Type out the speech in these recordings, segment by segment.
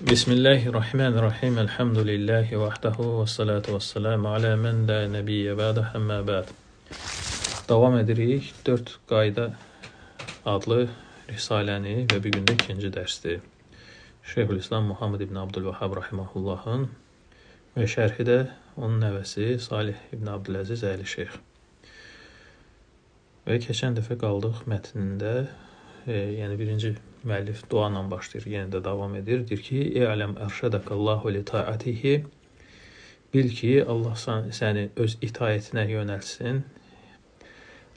Bismillahirrahmanirrahim. Elhamdülillahi vahdehu ve salatu ve selamu ala men la nebiyye ba'de amma ba'd. Davam edirik. 4 qayda adlı risaləni və bir gündə ikinci dərsdir. Şeyhülislam Muhammed ibn Abdülvahhab rahimahullahın və şərhi də onun nəvəsi Salih ibn Abdüləziz Əli Şeyx. Və keçən dəfə qaldıq mətnində, yəni birinci müəllif dua ilə başlayır, yenə də davam edir. Deyir ki, "E'lem erşadakallahu li ta'atihi." Bil ki, Allah səni öz itayətinə yönəltsin.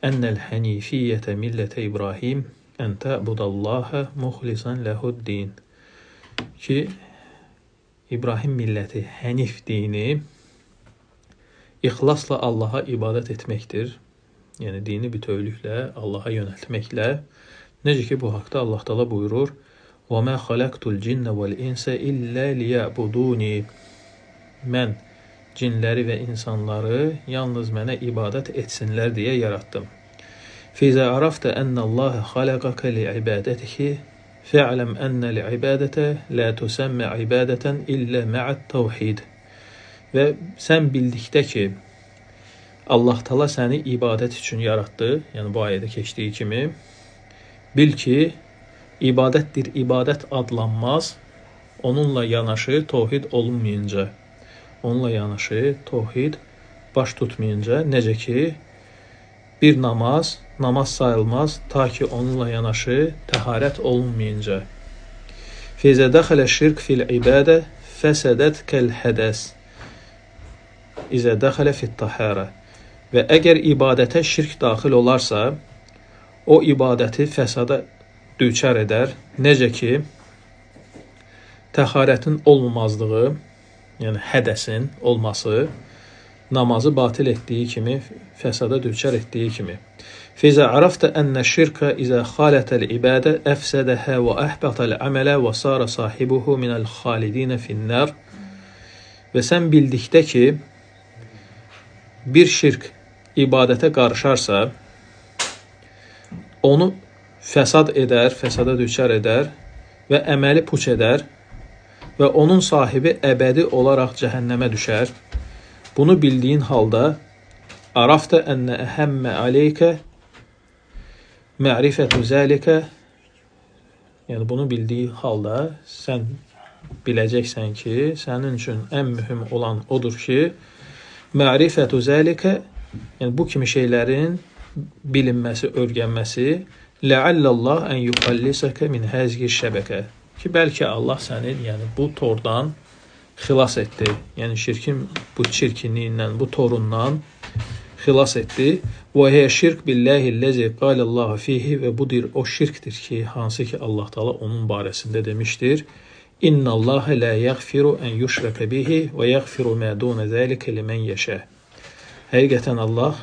Ennel hanifiyyətə millətə İbrahim en ta'budallaha muxlisan lehu'd-din. Ki, İbrahim milləti hənif dini ixlasla Allaha ibadət etməkdir. Yəni dini bütövlüklə Allaha yönəltməklə. Necə ki, bu haqda Allah Teala buyurur: "Və mə xalaqtul cinnə vəl insə illə liyəbuduni." Mən cinləri və insanları yalnız mənə ibadət etsinlər deyə yaratdım. "Fizə arafta ennallaha xalaqaka li'ibadatihi fa'lam enna li'ibadata la tusamma ibadatan illa ma'at tauhid." Və sən bildikdə ki, Allah Teala səni ibadət üçün yaratdı, yəni bu ayədə keçdiyi kimi, bil ki, ibadətdir, ibadət adlanmaz, onunla yanaşı tohid olunmayınca, onunla yanaşı tohid baş tutmayınca, necə ki, bir namaz sayılmaz, ta ki onunla yanaşı təharət olunmayınca. Fizə dəxələ şirk fil ibadə fəsədət kəl hədəs izə dəxələ fit tahərə. Və əgər ibadətə şirk daxil olarsa, o ibadəti fəsada düçar edər. Necə ki, təharətin olmamazlığı, yəni hədəsin olması, namazı batil etdiyi kimi, fəsada düçar etdiyi kimi. Fizə arafta ennə şirkə izə xalətəl ibadə əfsədəhə və əhbətəl əmələ və sarə sahibuhu minəl xalidinə finnər. Və sən bildikdə ki, bir şirk ibadətə qarışarsa, onu fəsad edər, fəsada düçar edər və əməli puç edər və onun sahibi əbədi olaraq cəhənnəmə düşər. Bunu bildiyin halda, arafta ennə əhəmmə aleykə ma'rifətü zəlikə, yəni bunu bildiyi halda sən biləcəksən ki, sənin üçün ən mühüm olan odur ki, ma'rifətü zəlikə, yəni bu kimi şeylərin bilinməsi, örgənməsi, ləallallah ən yuxallisəkə min həzgi şəbəkə, ki, bəlkə Allah səni, yəni bu tordan xilas etdi, yəni şirkin bu çirkinliyindən, bu torundan xilas etdi. Və hiyə şirk billahi'l-lezi qalallahu fihi, və budur o şirkdir ki, hansı ki Allah Teala onun barəsində demişdir: İnnallaha la yaghfiru en yushraka bihi və yaghfiru ma dun zalika limen yasha. Həqiqətən Allah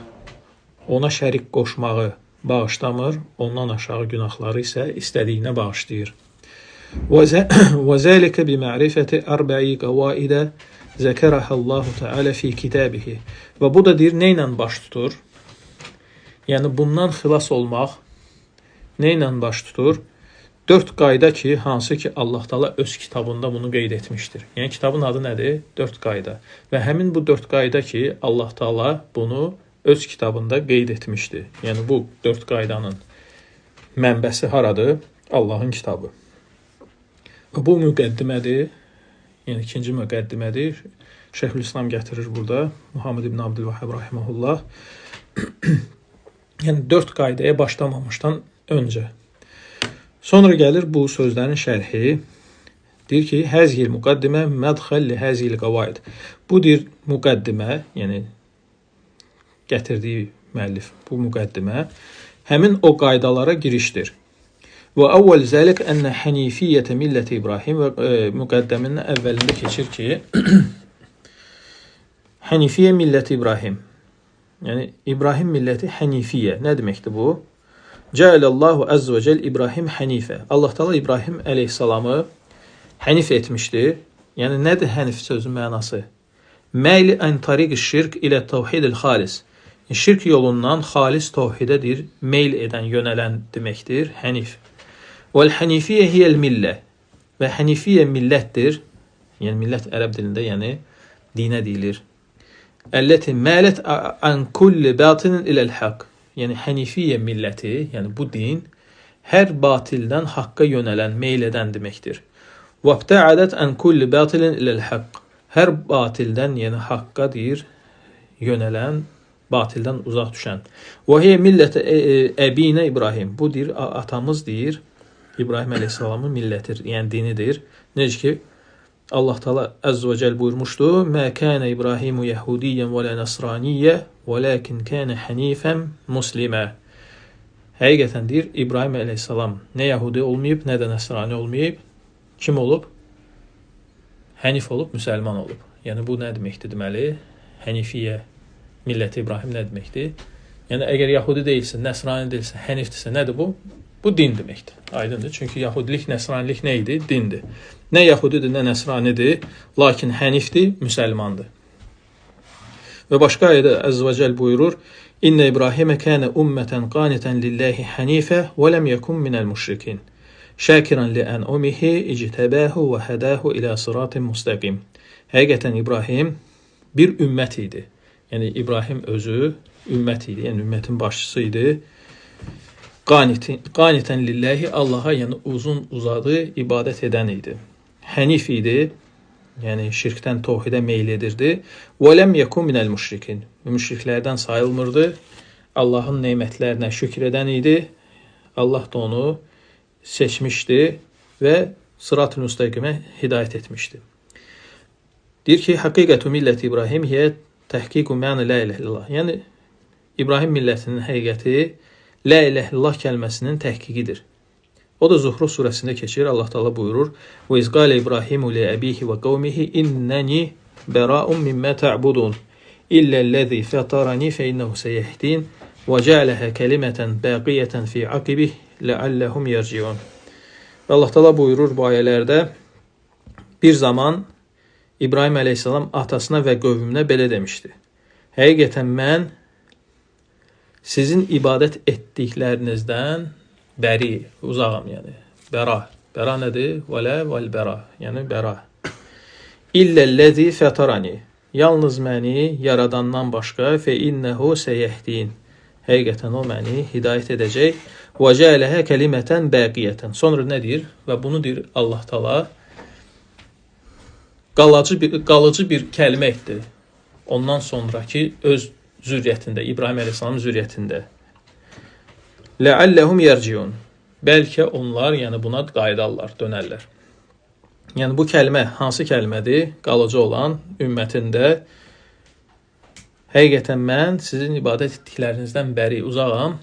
ona şərik qoşmağı bağışlamır, ondan aşağı günahları isə istədiyinə bağışlayır. Və zəlikə bima'rifəti arba'i qavaidə zəkərəhəllahu Teala fi kitabihi. Və bu da deyir, nə ilə baş tutur? Yəni bundan xilas olmaq nə ilə baş tutur? 4 qayda ki, hansı ki Allah Teala öz kitabında bunu qeyd etmişdir. Yəni kitabın adı nədir? 4 qayda. Və həmin bu 4 qayda ki, Allah Teala bunu öz kitabında qeyd etmişdi. Yəni bu 4 qaydanın mənbəsi haradır? Allahın kitabı. Və bu müqəddimədir, yəni ikinci müqəddimədir. Şeyhülislam gətirir burada, Muhammed ibn Abdülvahhab rahimehullah. Yəni 4 qaydaya başlamamışdan öncə. Sonra gəlir bu sözlərin şərhi. Deyir ki, həzil müqəddimə mədxəl li həzil qavaid. Bu deyir müqəddimə, yəni gətirdiyi müəllif bu müqəddimə həmin o qaydalara girişdir. Və əvvəl zəlik ennə hənifiyyətə milləti İbrahim, və müqəddəminin əvvəlində keçir ki, hənifiyyə milləti İbrahim. Yəni İbrahim milləti hənifiyyə. Nə deməkdir bu? Cəalallahu əzzə və cəl İbrahim hənifə. Allah Teala İbrahim əleyhissalamı hənif etmişdir. Yəni nədir hənif sözün mənası? Məyli ən tariq şirk ilə təvhidil xalis. Şirk yolundan xalis təvhidədir, meyl edən, yönələn deməkdir, hənif. Vəl hənifiyyə hiyəl millə. və hənifiyyə millətdir. Yəni millət ərəb dilində yəni dinə deyilir. Əlləti mələt an kulli batilin iləl haqq. Yəni hənifiyyə milləti, yəni bu din hər batildən haqqa yönələn, meyl edən deməkdir. Vəbtəadət an kulli batilin iləl haqq. Hər batildən, yəni haqqa deyir, yönələn, batildən uzaq düşən. Və hiyə millət əbinə İbrahim. Bu deyir, atamız deyir, İbrahim əleyhissalamın millətidir, yəni dinidir. Necə ki, Allah Teala Əzz və Cəl buyurmuşdu: "Mə kənə İbrahimu yəhudiyən və lə nəsraniyyə, vələkin kənə hənifən muslimə." Həqiqətən deyir, İbrahim əleyhissalam nə yəhudi olmayıb, nə də nəsrani olmayıb. Kim olub? Hənif olub, müsəlman olub. Yəni bu nə deməkdir deməli? Hənifiyyə milləti İbrahim nə deməkdir? Yəni əgər yəhudi deyilsə, nəsrani deyilsə, hənifdirsə nədir bu? Bu din deməkdir. Aydındır. Çünki yahudilik, nəsranilik nə idi? Dindir. Nə yahudidir, nə nəsranidir, lakin hənifdir, müsəlmandır. Və başqa ayədə Əzz və Cəl buyurur: "İnnə İbrahimə kənə ummətən qanitən lillahi hanifə və ləm yekun minəl müşrikin. Şakiran li an'umihi ictabahu və hadahu ilə sıratin müstəqim." Həqiqətən İbrahim bir ümmət idi. Yəni İbrahim özü ümmət idi, yəni ümmətin başçısı idi. Qanitən lillahi, Allaha yəni uzun uzadı ibadət edən idi. Hənif idi, yəni şirkdən təvhidə meyl edirdi. Və ləm yekun minəl müşrikin. Müşriklərdən sayılmırdı. Allahın nemətlərinə şükür edən idi. Allah da onu seçmişdi və sırat-ı müstəqimə hidayət etmişdi. Deyir ki, həqiqətü millət İbrahim hiyə təhqiqu məna la ilahe illallah. Yəni İbrahim millətinin həqiqəti la ilahe illallah kəlməsinin təhqiqidir. O da Zuhruf surəsində keçir. Allah Teala buyurur: "Və iz qala İbrahimu li abihi və qavmihi innəni bəra'un mimma ta'budun illellezî fatarani fe innehu seyehdin və ca'alaha kelimeten baqiyeten fi aqibih la'allahum yerciun." Allah Teala buyurur bu ayələrdə: bir zaman İbrahim əleyhissalam atasına və qövmünə belə demişdi: "Həqiqətən mən sizin ibadət etdiklərinizdən bəri, uzağam yəni. Bəra. Bəra nədir? Vələ vəl-bəra. Yəni bəra. İllellezî fətarani. Yalnız məni yaradandan başqa fe innehu seyehdin. Həqiqətən o məni hidayət edəcək. Və cəaləhə kəlimətən bəqiyyətən. Sonra nə deyir? Və bunu deyir Allah Teala qalıcı bir kəlmə etdi. Ondan sonraki öz zürriyyətində, İbrahim əleyhissalamın zürriyyətində. Ləalləhum yerciun. Bəlkə onlar yəni buna qayıdarlar, dönərlər. Yəni bu kəlmə hansı kəlmədir? Qalıcı olan ümmətində həqiqətən mən sizin ibadət etdiklərinizdən bəri uzağam.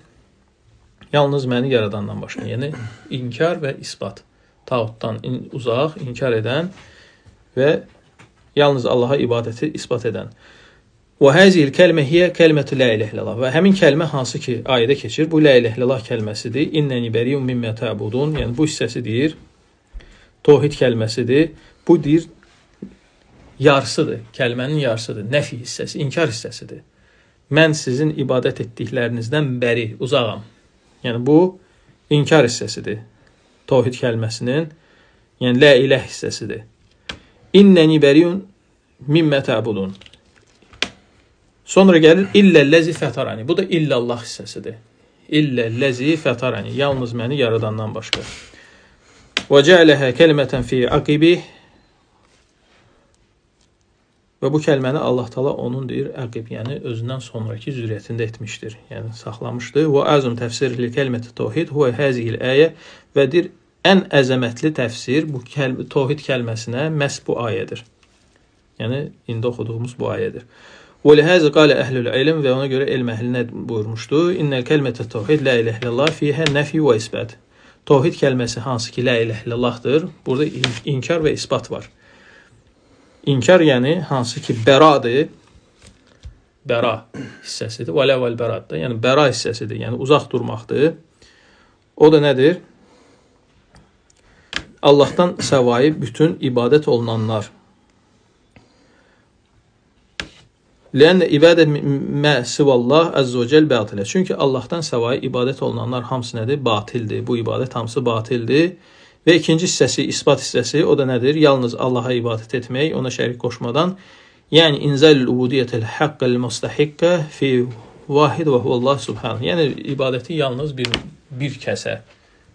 Yalnız məni yaradandan başqa. Yəni inkar və isbat. Tağutdan uzaq, inkar edən və yalnız Allaha ibadəti isbat edən. Və həzil kəlmə hiyə kəlmətü la ilahe illallah. Və həmin kəlmə hansı ki ayədə keçir, bu la ilahe illallah kəlməsidir. İnnəni bəriyun mimmə ta'budun. Yəni bu hissəsi deyir, təvhid kəlməsidir. Bu deyir, yarısıdır, kəlmənin yarısıdır. Nəfi hissəsi, inkar hissəsidir. Mən sizin ibadət etdiklərinizdən bəri, uzağam. Yəni bu inkar hissəsidir. Təvhid kəlməsinin, yəni la ilah hissəsidir. İnnəni bəriyun mimmə ta'budun. Sonra gəlir illellezi fətarani. Bu da illallah hissəsidir. İllellezi fətarani. Yalnız məni yaradandan başqa. Və cəaləhə kəlimətən fi aqibih. Və bu kəlməni Allah Teala onun deyir aqib, yəni özündən sonraki zürriyyətində etmişdir. Yəni saxlamışdır. Və azam təfsir li kəlməti təvhid huve hazihil ayə və deyir ən əzəmətli təfsir bu təvhid kəlməsinə məhz bu ayədir. Yəni indi oxuduğumuz bu ayədir. Və lihəzə qalə əhlül ilm və ona görə elm əhli nə buyurmuşdu? İnnəl kəlmətə təvhid la ilahe illallah fiyhə nəfi və isbat. Təvhid kəlməsi hansı ki la ilahe illallahdır, burada inkar və isbat var. İnkar yəni hansı ki bəradır, bəra hissəsidir, və lə vəl-bəraddır, yəni bəra hissəsidir, yəni uzaq durmaqdır. O da nədir? Allahdan səvayı bütün ibadət olunanlar. Lənnə ibadət mə sivallah əzzə və cəl batilə. Çünki Allahdan səvayı ibadət olunanlar hamısı nədir? Batildir. Bu ibadət hamısı batildir. Və ikinci hissəsi, isbat hissəsi, o da nədir? Yalnız Allaha ibadət etmək, ona şərik qoşmadan. Yəni inzalul ubudiyyətil haqqal mustahiqqə fi vahid və huvallah subhanahu. Yəni ibadəti yalnız bir kəsə,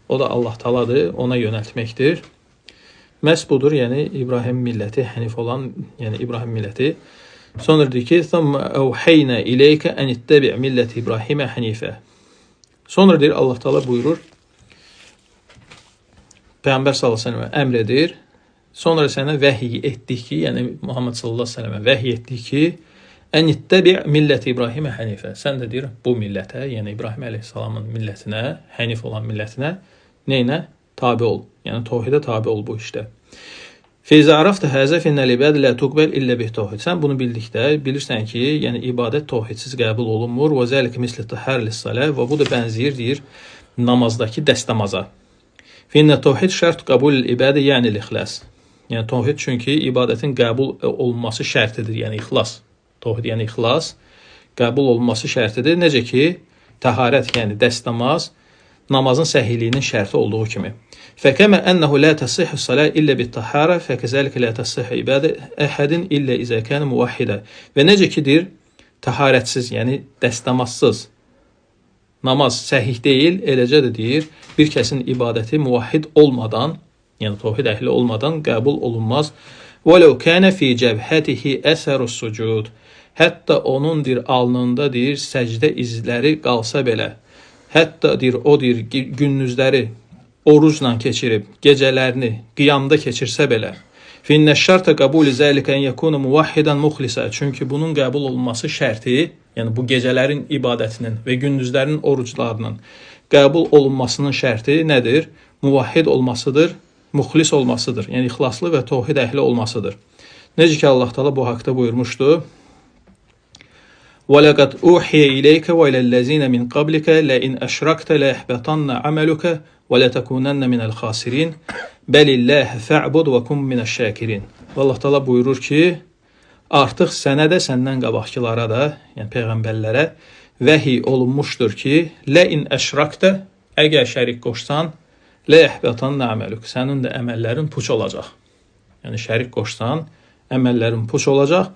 o da Allah Taaladır, ona yönəltməkdir. Məhz budur, yəni İbrahim milləti, hənif olan, yəni İbrahim milləti. Sonra deyir ki, "Thumma awhayna ilayka an ittabi' millət İbrahimə hanife." Sonra deyir Allah Taala buyurur, Peyğəmbər sallallahu əleyhi və səlləm əmr edir. Sonra sənə vəhiy etdik ki, yəni Muhammed sallallahu əleyhi və səlləmə vəhiy etdik ki, "Ən ittabi' millət İbrahimə hənifə." Sən də deyir bu millətə, yəni İbrahim əleyhissalamın millətinə, hənif olan millətinə neynə? Tabe ol. Yəni təvhidə tabe ol bu işdə. Feyza arafta həzə finnəl ibad la tuqbal illə bi təvhid. Sən bunu bildikdə bilirsən ki, yəni ibadət təvhidsiz qəbul olunmur. Və zəlikə misli tahar lis-salə və bu da bənzəyir deyir namazdakı dəstəmaza. Finnə təvhid şərt qəbul ibadə yəni ixlas. Yəni təvhid çünki ibadətin qəbul olunması şərtidir, yəni ixlas. Təvhid yəni ixlas qəbul olunması şərtidir. Necə ki, təharət yəni dəstəmaz namazın səhihliyinin şərti olduğu kimi. Fəkəmə ənəhu la tasihhu salat illə bit-tahara, fəkəzəlikə la tasihhu ibadə əhədin illə izə kana muvahhidə. Və necə ki deyir, təharətsiz, yəni dəstəmazsız namaz səhih deyil, eləcə də deyir, bir kəsin ibadəti muvahhid olmadan, yəni təvhid əhli olmadan qəbul olunmaz. وَلَوْ كَانَ فِي جَبْهَتِهِ أَثَرُ السُّجُودِ. Hətta onun deyir alnında deyir səcdə izləri qalsa belə. Hətta deyir o deyir gündüzləri orucla keçirib, gecələrini qiyamda keçirsə belə. Finnə şərtə qəbul zəlikə ən yəkunu muvahhidan muxlisə. Çünki bunun qəbul olunması şərti, yəni bu gecələrin ibadətinin və gündüzlərin oruclarının qəbul olunmasının şərti nədir? Muvahhid olmasıdır, muxlis olmasıdır. Yəni ixlaslı və təvhid əhli olmasıdır. Necə ki Allah Taala bu haqqda buyurmuşdu: وَلَقَدْ أُوحِيَ إِلَيْكَ وَإِلَى الَّذِينَ مِنْ قَبْلِكَ لَئِنْ أَشْرَكْتَ لَيَحْبَطَنَّ عَمَلُكَ وَلَتَكُونَنَّ مِنَ الْخَاسِرِينَ بَلِ اللَّهَ فَاعْبُدْ وَكُنْ مِنَ الشَّاكِرِينَ. Allah Taala buyurur ki, artıq sənə də səndən qabaqçılara da, yəni peyğəmbərlərə vəhiy olunmuşdur ki, لَئِنْ أَشْرَكْتَ əgər şərik qoşsan, لَيَحْبَطَنَّ عَمَلُكَ sənin də əməllərin puç olacaq. Yəni şərik qoşsan, əməllərin puç olacaq.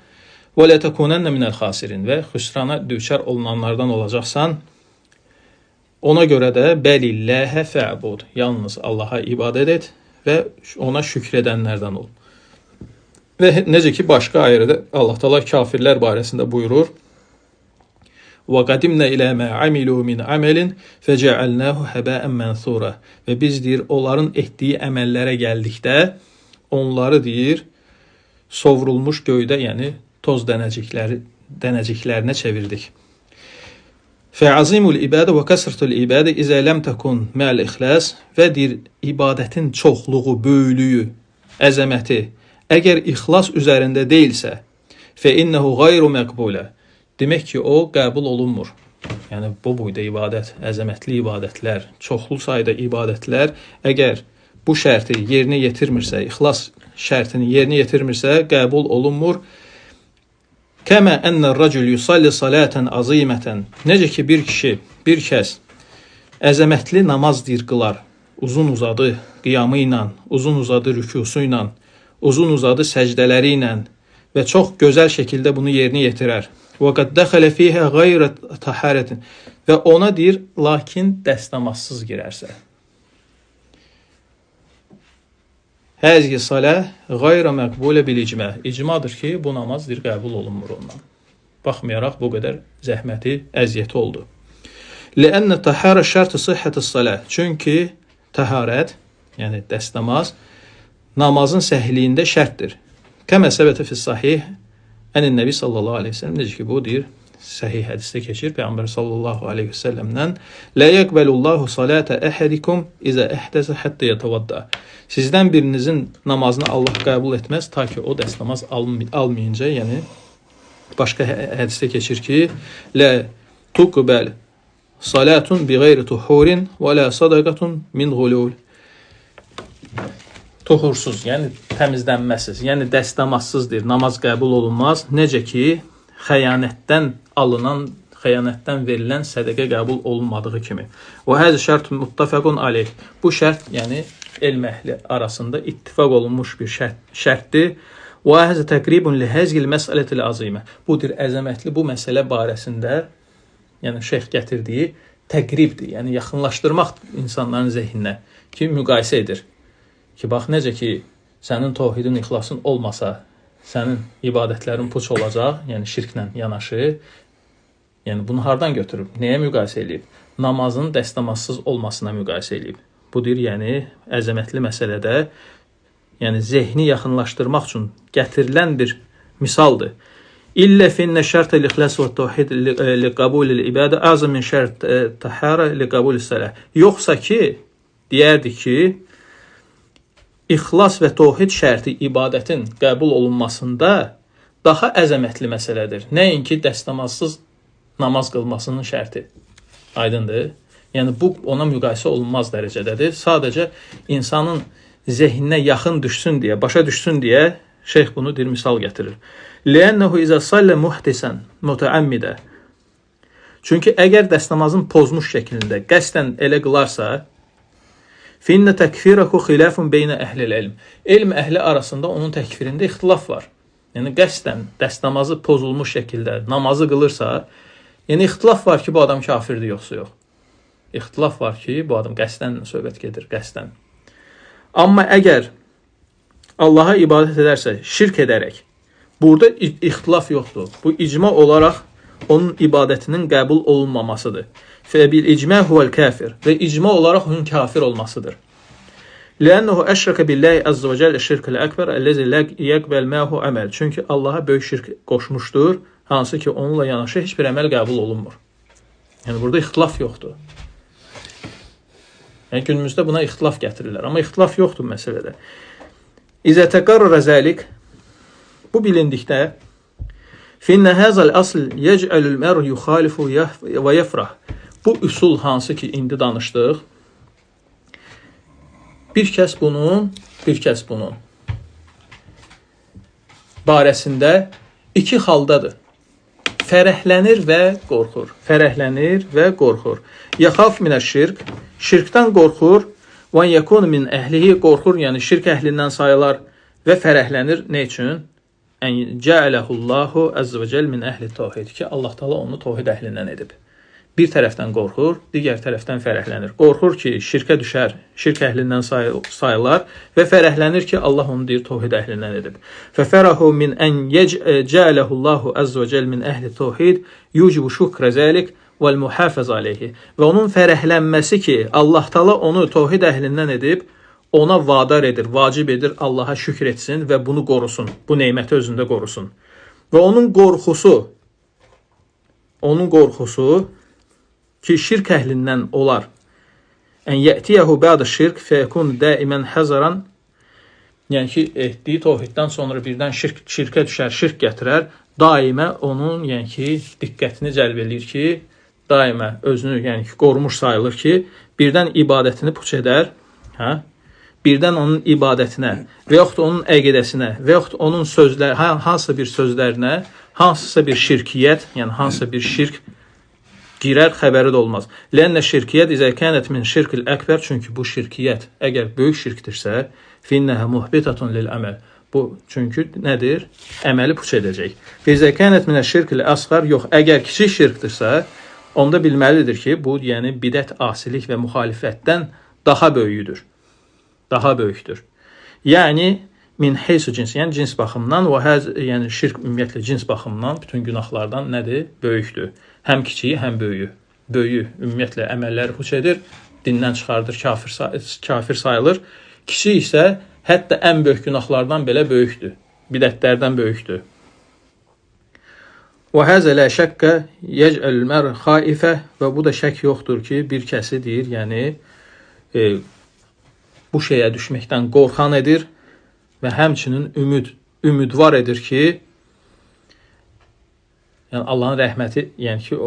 وَلَتَكُونَنَّ مِنَ الْخَاسِرِينَ və xüsrana düçar olunanlardan olacaqsan. Ona görə də bəlilləhə fə'bud, yalnız Allaha ibadət et və ona şükr edənlərdən ol. Və necə ki başqa ayədə Allah Taala kafirlər barəsində buyurur: وَقَدِمْنَا إِلَى مَا عَمِلُوا مِنْ عَمَلٍ فَجَعَلْنَاهُ هَبَاءً مَنْثُورًا. Və biz deyir onların etdiyi əməllərə gəldikdə onları deyir sovrulmuş göydə, yəni toz dənəciklərinə çevirdik. Fə'azimul ibadə və kəsrətul ibadə izə ləm təkun mə'l ixlas və deyir ibadətin çoxluğu, böyüklüyü, əzəməti əgər ixlas üzərində deyilsə, fə innəhu qeyru məqbulə. Demək ki, o qəbul olunmur. Yəni bu boyda ibadət, əzəmətli ibadətlər, çoxlu sayda ibadətlər əgər bu şərti yerinə yetirmirsə, ixlas şərtini yerinə yetirmirsə, qəbul olunmur. Kəmə ennər-racul yusalli salatan azimatan. Necə ki bir kişi, bir kəs əzəmətli namaz deyir qılar, uzun uzadı qiyamı ilə, uzun uzadı rükusu ilə, uzun uzadı səcdələri ilə və çox gözəl şəkildə bunu yerinə yetirər. Və qad dəxələ fiyhə qeyrə taharatin və ona deyir lakin dəstəmazsız girərsə. Həzgi salə qeyra məqbulə bil icmə. İcmadır ki, bu namaz deyir qəbul olunmur ondan. Baxmayaraq bu qədər zəhməti, əziyyəti oldu. Ləənnə tahara şərti sihhətis salə. Çünki təharət, yəni dəstəmaz namazın səhliyində şərtdir. Kəmə səbətə fis sahih ənin nəbi sallallahu aleyhi ve sellem, necə ki bu deyir səhih hədisdə keçir Peyğəmbər sallallahu aleyhi ve sellemdən: "Lə yəqbəlullahu salata əhədikum izə əhdəsə hətta yətavadda." Sizdən birinizin namazını Allah qəbul etməz ta ki o dəstəmaz almayınca, yəni başqa hədisdə keçir ki: "Lə tuqbəl salatun bi qeyri tuhurin və la sadaqatun min ghulul." Tuhursuz, yəni təmizlənməsiz, yəni dəstəmazsızdır. Namaz qəbul olunmaz. Necə ki xəyanətdən alınan, xəyanətdən verilən sədəqə qəbul olunmadığı kimi. Və həzə şərt muttafaqun aleyh. Bu şərt, yəni elm əhli arasında ittifaq olunmuş bir şərtdir. Və həzə təqribun li həzgil məsələtil azimə. Budur əzəmətli bu məsələ barəsində, yəni şeyx gətirdiyi təqribdir, yəni yaxınlaşdırmaq insanların zehninə ki, müqayisə edir. Ki, bax, necə ki, sənin tohidin, ixlasın olmasa, sənin ibadətlərin puç olacaq, yəni şirklə yanaşı. Yəni, bunu hardan götürüb? Nəyə müqayisə edib? Namazın dəstəmazsız olmasına müqayisə edib. Budur, yəni, əzəmətli məsələdə, yəni zehni yaxınlaşdırmaq üçün gətirilən bir misaldır. İllə finnə şərt el-ixlas və tevhid li qəbul el-ibadə azam min şərt tahara li qəbul es-salah. Yoxsa ki, deyərdi ki, ixlas və tevhid şərti ibadətin qəbul olunmasında daha əzəmətli məsələdir. Nəinki dəstəmazsız namaz qılmasının şərti. Aydındır? Yəni bu ona müqayisə olunmaz dərəcədədir. Sadəcə insanın zehninə yaxın düşsün deyə, başa düşsün deyə şeyx bunu bir misal gətirir. Li'annahu iza salla muhtisan muta'ammidə. Çünki əgər dəstəmazın pozmuş şəklində qəsdən elə qılarsa, finna takfirahu xilafun beynə əhlil ilm. Elm əhli arasında onun təkfirində ixtilaf var. Yəni qəsdən dəstəmazı pozulmuş şəkildə namazı qılırsa, yəni ixtilaf var ki, bu adam kafirdir yoxsa yox. İxtilaf var ki, bu adam qəsdən söhbət gedir, qəsdən. Amma əgər Allaha ibadət edərsə, şirk edərək, burada ixtilaf yoxdur. Bu icma olaraq onun ibadətinin qəbul olunmamasıdır. Fəbil icma huvel kafir və icma olaraq onun kafir olmasıdır. Li'annahu əşrəkə billahi azza və cəllə şirkəl əkbər əlləzi lə yəqbəl məhu əməl. Çünki Allaha böyük şirk qoşmuşdur, hansı ki onunla yanaşı heç bir əməl qəbul olunmur. Yəni burada ixtilaf yoxdur. Yəni günümüzdə buna ixtilaf gətirirlər, amma ixtilaf yoxdur məsələdə. İzə təqarrara zəlik, bu bilindikdə, finnə həzəl asl yec'əlül mər yuxalifu və yefrah. Bu üsul hansı ki indi danışdıq, bir kəs bunun barəsində iki haldadır. Fərəhlənir və qorxur. Fərəhlənir və qorxur. Yaxaf minə şirk, şirkdən qorxur. Və yəkun min əhlihi qorxur, yəni şirk əhlindən sayılar və fərəhlənir. Nə üçün? Ən cəaləhullahu əzzə və cəl min əhli tevhid ki, Allah Taala onu tevhid əhlindən edib. Bir tərəfdən qorxur, digər tərəfdən fərəhlənir. Qorxur ki, şirkə düşər, şirk əhlindən sayılar və fərəhlənir ki, Allah onu deyir tevhid əhlindən edib. Fəfərahu min ən cəaləhullahu əzzə və cəl min əhli tevhid yucibu şükrə zəlik vəl muhafəz aleyhi. Və onun fərəhlənməsi ki, Allah Taala onu tevhid əhlindən edib, ona vadar edir, vacib edir Allaha şükür etsin və bunu qorusun, bu neməti özündə qorusun. Və onun qorxusu ki, şirk əhlindən olar. Ən yətiyəhu bə'də şirk fəyəkun daimən həzəran, yəni ki, etdiyi tevhiddən sonra birdən şirkə düşər, şirk gətirər, daimə onun, yəni ki, diqqətini cəlb edir ki, daimə özünü, yəni ki, qorumuş sayılır ki, birdən ibadətini puç edər, birdən onun ibadətinə və yaxud onun əqidəsinə və yaxud onun sözlər, hansısa bir sözlərinə, hansısa bir şirkiyyət, yəni hansısa bir şirk girər, xəbəri də olmaz. Lənnə şirkiyyət izə kənət min şirkil əkbər, çünki bu şirkiyyət əgər böyük şirkdirsə, finnəhə muhbitatun lil əməl. Bu, çünki nədir? Əməli puç edəcək. İzə kənət minə şirkil əsğar, yox, əgər kiçik şirkdirsə, onda bilməlidir ki, bu, yəni bidət, asilik və müxalifətdən daha böyüdür. Daha böyükdür. Yəni, min heysu cins, yəni cins baxımdan, yəni şirk ümumiyyətlə cins baxımdan bütün günahlardan nədir? Böyükdür. Həm kiçiyi, həm böyüyü. Böyüyü ümumiyyətlə əməlləri puç edir, dindən çıxardır, kafir sayılır. Kiçik isə hətta ən böyük günahlardan belə böyükdür. Bidətlərdən böyükdür. Və həzə lə şəkkə yec'əlül mər xaifə, və bu da şək yoxdur ki, bir kəsi deyir, yəni bu şeyə düşməkdən qorxan edir və həmçinin ümidvar edir ki, yəni Allahın rəhməti, yəni ki,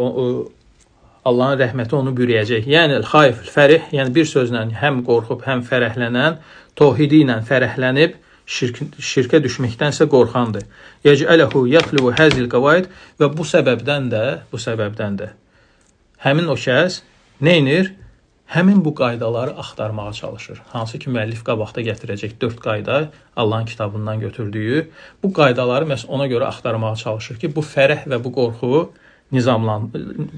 Allahın rəhməti onu bürüyəcək. Yəni xaif, fərih, yəni bir sözlə həm qorxub, həm fərəhlənən, tevhidi ilə fərəhlənib, şirkə düşməkdənsə qorxandır. Yec'ələhu yaxlivu həzil qavaid, və bu səbəbdən də həmin o kəs neynir? həmin bu qaydaları axtarmağa çalışır. Hansı ki, müəllif qabaqda gətirəcək 4 qayda Allahın kitabından götürdüyü. Bu qaydaları məhz ona görə axtarmağa çalışır ki, bu fərəh və bu qorxu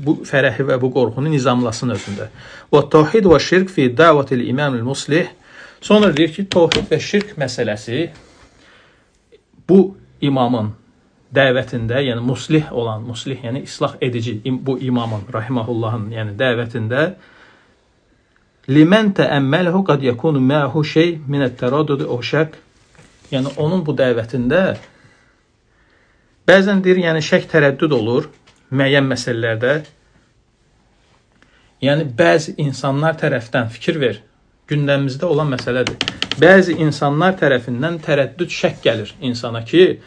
bu fərəhi və bu qorxunu nizamlasın özündə. Və tavhid və şirk fi da'vatil imamil muslih. Sonra deyir ki, tavhid və şirk məsələsi bu imamın dəvətində, yəni muslih olan, muslih yəni islah edici bu imamın rahimahullahın yəni dəvətində limən təəmmələhu qad yakunu ma'hu şey min at-taraddud aw şak. Yəni onun bu dəvətində bəzən deyir, yəni şək tərəddüd olur müəyyən məsələlərdə. Yəni bəzi insanlar tərəfdən fikir ver, gündəmimizdə olan məsələdir. Bəzi insanlar tərəfindən tərəddüd, şək gəlir insana ki,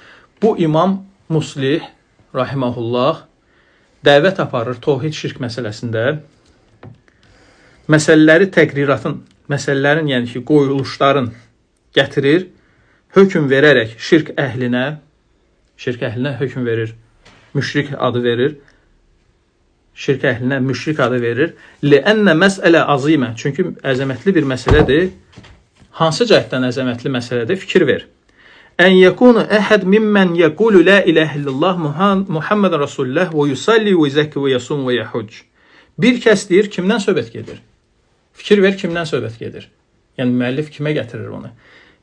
bu imam muslih rahimehullah dəvət aparır tavhid şirk məsələsində. Məsələləri təqriratın, məsələlərin yəni ki, qoyuluşların gətirir, hökm verərək şirk əhlinə hökm verir, müşrik adı verir. Şirk əhlinə müşrik adı verir. Lənnə məsələ azimə. Çünki əzəmətli bir məsələdir. Hansı cəhətdən əzəmətli məsələdir? Fikir ver. Ən yekunu əhəd mimmən yəqulu la ilahə illallah Muhammed Rasulullah və yusalli və yuzəkki və yasum və yəhuc. Bir kəs deyir, kimdən söhbət gedir? Fikir ver, kimdən söhbət gedir? Yəni müəllif kimə gətirir onu?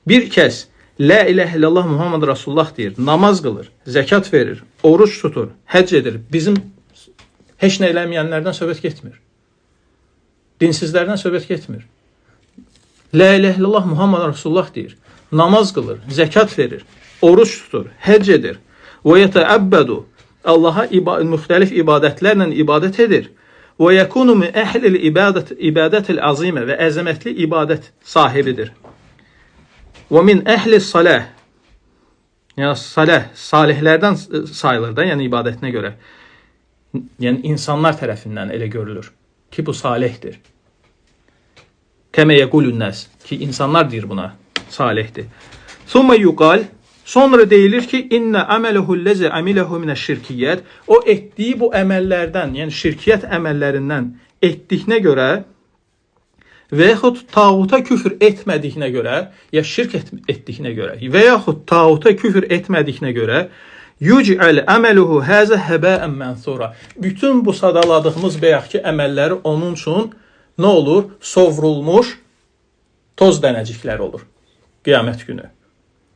Bir kəs la ilahə illallah Muhammed Rasulullah deyir, namaz qılır, zəkat verir, oruç tutur, həcc edir. Bizim heç nə eləməyənlərdən söhbət getmir. Dinsizlərdən söhbət getmir. La ilahə illallah Muhammed Rasulullah deyir, namaz qılır, zəkat verir, oruç tutur, həcc edir. Və yətəəbbədu, Allaha müxtəlif ibadətlərlə ibadət edir. Və yəkunu min əhlil ibadətil azimə və əzəmətli ibadət sahibidir. Və min əhlis saləh, yəni saləh, salihlərdən sayılır da, yəni ibadətinə görə. Yəni insanlar tərəfindən elə görülür ki, bu salihdir. Kəmə yəqulun nəs, ki, insanlar deyir buna, salihdir. Summa yuqal, sonra deyilir ki, innə əməluhu ləzə əmiləhu minəşşirkiyyət, o etdiyi bu əməllərdən, yəni şirkiyyət əməllərindən etdiyinə görə və yaxud tağuta küfür etmədiyinə görə, ya şirk etdiyinə görə və yaxud tağuta küfür etmədiyinə görə yuc'al əməluhu həzə həbəən mənsura. Bütün bu sadaladığımız bayaqki əməlləri onun üçün nə olur? Sovrulmuş toz dənəciklər olur qiyamət günü.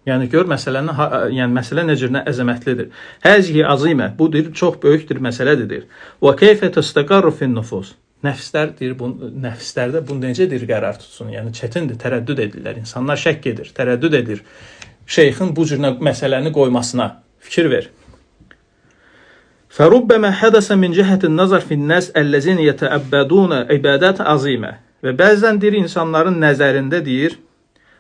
Yəni gör yəni məsələ necə əzəmətlidir. Həzihi azimə, bu deyir, çox böyükdür məsələdir. Və keyfə təstəqarru fin nufus. Nəfslər deyir, nəfslərdə bu necədir qərar tutsun? Yəni çətindir, tərəddüd edirlər. İnsanlar şəkk edir, tərəddüd edir. Şeyxin bu cür məsələni qoymasına fikir ver. Fərubbəmə hədəsə min cəhətin nəzər fin-nəs əlləzin yətəəbbədunə ibadət azimə. Və bəzən deyir, insanların nəzərində deyir,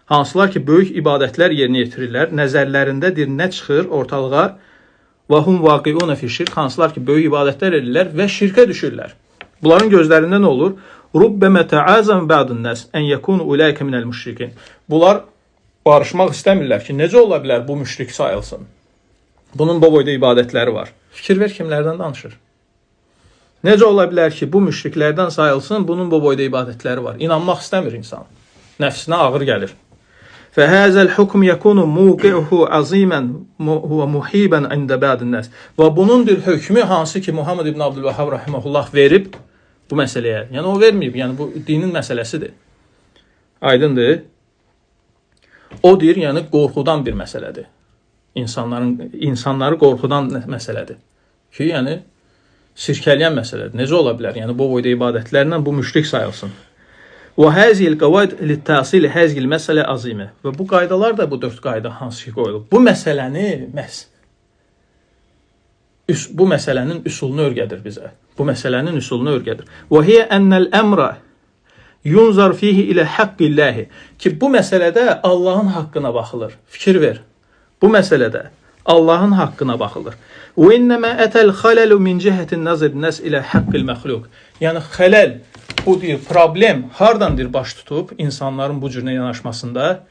hansılar ki, böyük ibadətlər yerinə yetirirlər, nəzərlərində deyir, nə çıxır ortalığa? Və hum vaqiunə fi şirk, hansılar ki, böyük ibadətlər edirlər və şirkə düşürlər. Bunların gözlərində nə olur? Rubbəmə təazəm ba'dun nəs ən yəkunu ulaykə minəl müşrikin. Bunlar barışmaq istəmirlər ki, necə ola bilər bu müşrik sayılsın? Bunun bu boyda ibadətləri var. Fikir ver, kimlərdən danışır? Necə ola bilər ki, bu müşriklərdən sayılsın, bunun bu boyda ibadətləri var? İnanmaq istəmir insan. Nəfsinə ağır gəlir. Fəhəzəl hukm yəkunu muqi'uhu azimən və muhibən ində ba'dun nəs. Və bunundur hökmü hansı ki, Muhammed ibn Abdülvəhhab rahimehullah verib bu məsələyə. Yəni o verməyib, yəni bu dinin məsələsidir. Aydındır? O deyir, yəni qorxudan bir məsələdir. İnsanları qorxudan məsələdir. Ki, yəni sirkələyən məsələdir. Necə ola bilər? Yəni bu boyda ibadətlərlə bu müşrik sayılsın. Və həzil qavaid lit-təsil həzil məsələ azimə. Və bu qaydalar da bu 4 qayda hansı ki qoyulub. Bu məsələnin üsulunu öyrədir bizə. Bu məsələnin üsulunu öyrədir. Və hiyə ennel əmra yunzar fihi ilə haqqillah. Ki bu məsələdə Allahın haqqına baxılır. Fikir ver. Bu məsələdə Allahın haqqına baxılır. Və innəmə ətəl xələlu min cəhətin nazir nəs ilə haqqil məxluq. Yəni xələl, bu deyir, problem hardandır baş tutub insanların bu cürünə yanaşmasında?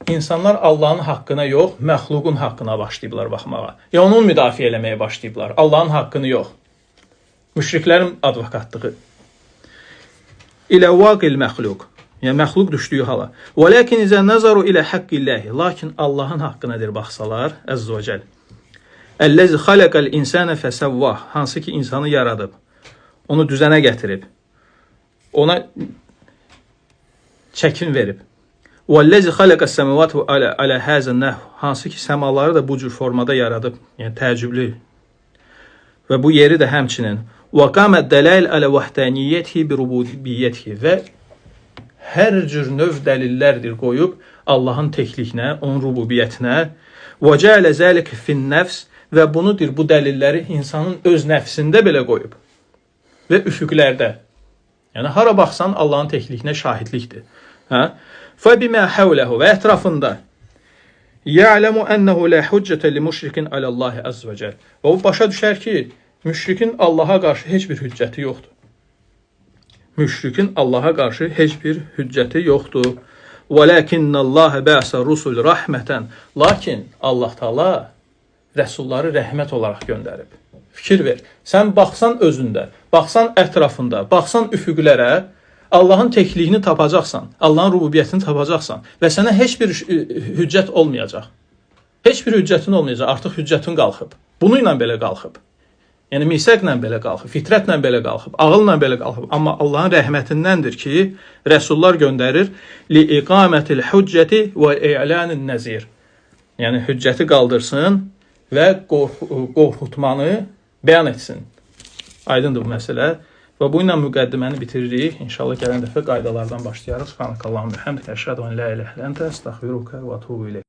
İnsanlar Allahın haqqına yox, məxluqun haqqına başlayıblar baxmağa. Ya onun müdafiə eləməyə başlayıblar. Allahın haqqını yox. Müşriklərin advokatlığı. ilə vaqil məxluq. Yəni məxluq düşdüyü hala. Və lakin izə nəzaru ilə haqqilləhi. Lakin Allahın haqqına deyir baxsalar, əzz və cəl. Əlləzi xalaqal insana fəsəvvah. Hansı ki insanı yaradıb, onu düzənə gətirib, ona çəkin verib. Vəllazi xalaqas semavati ala hazan nahv. Hansı ki səmaları da bu cür formada yaradıb, yəni təəccüblü. Və bu yeri də həmçinin və qamat dalail ala vahdaniyyətihi bi rububiyyətihi və hər cür növ dəlillərdir qoyub Allahın təklikliyinə, onun rububiyyətinə. Və cəalə zəlik fin nəfs və bunudur bu dəlilləri insanın öz nəfsində belə qoyub və üfüqlərdə. Yəni hara baxsan Allahın təklikliyinə şahidlikdir. Hə? Fəbimə havləhu və ətrafında ya'lamu ennehu la hüccete li müşrikin alallahi azze ve cel. Və o başa düşər ki, müşrikin Allaha qarşı heç bir hüccəti yoxdur. Müşrikin Allaha qarşı heç bir hüccəti yoxdur. Velakinnallaha ba'sa rusul rahmeten. Lakin Allah Taala rəsulları rəhmət olaraq göndərib. Fikir ver. Sən baxsan özündə, baxsan ətrafında, baxsan üfüqlərə, Allahın təkliyini tapacaqsan, Allahın rububiyyətini tapacaqsan və sənə heç bir hüccət olmayacaq. Heç bir hüccətin olmayacaq, artıq hüccətin qalxıb. Bunu ilə belə qalxıb. Yəni misaqla belə qalxıb, fitrətlə belə qalxıb, ağılla belə qalxıb. Amma Allahın rəhmətindəndir ki, rəsullar göndərir li iqamətil hüccəti və i'lanin nəzir. Yəni hüccəti qaldırsın və qorxutmanı bəyan etsin. Aydındır bu məsələ. Və bu ilə müqəddiməni bitiririk. İnşallah gələn dəfə qaydalardan başlayarıq. Subhanakallahumma və bihamdikə əşhadu an la ilaha illə entə əstəğfiruka və etûbu ileyk.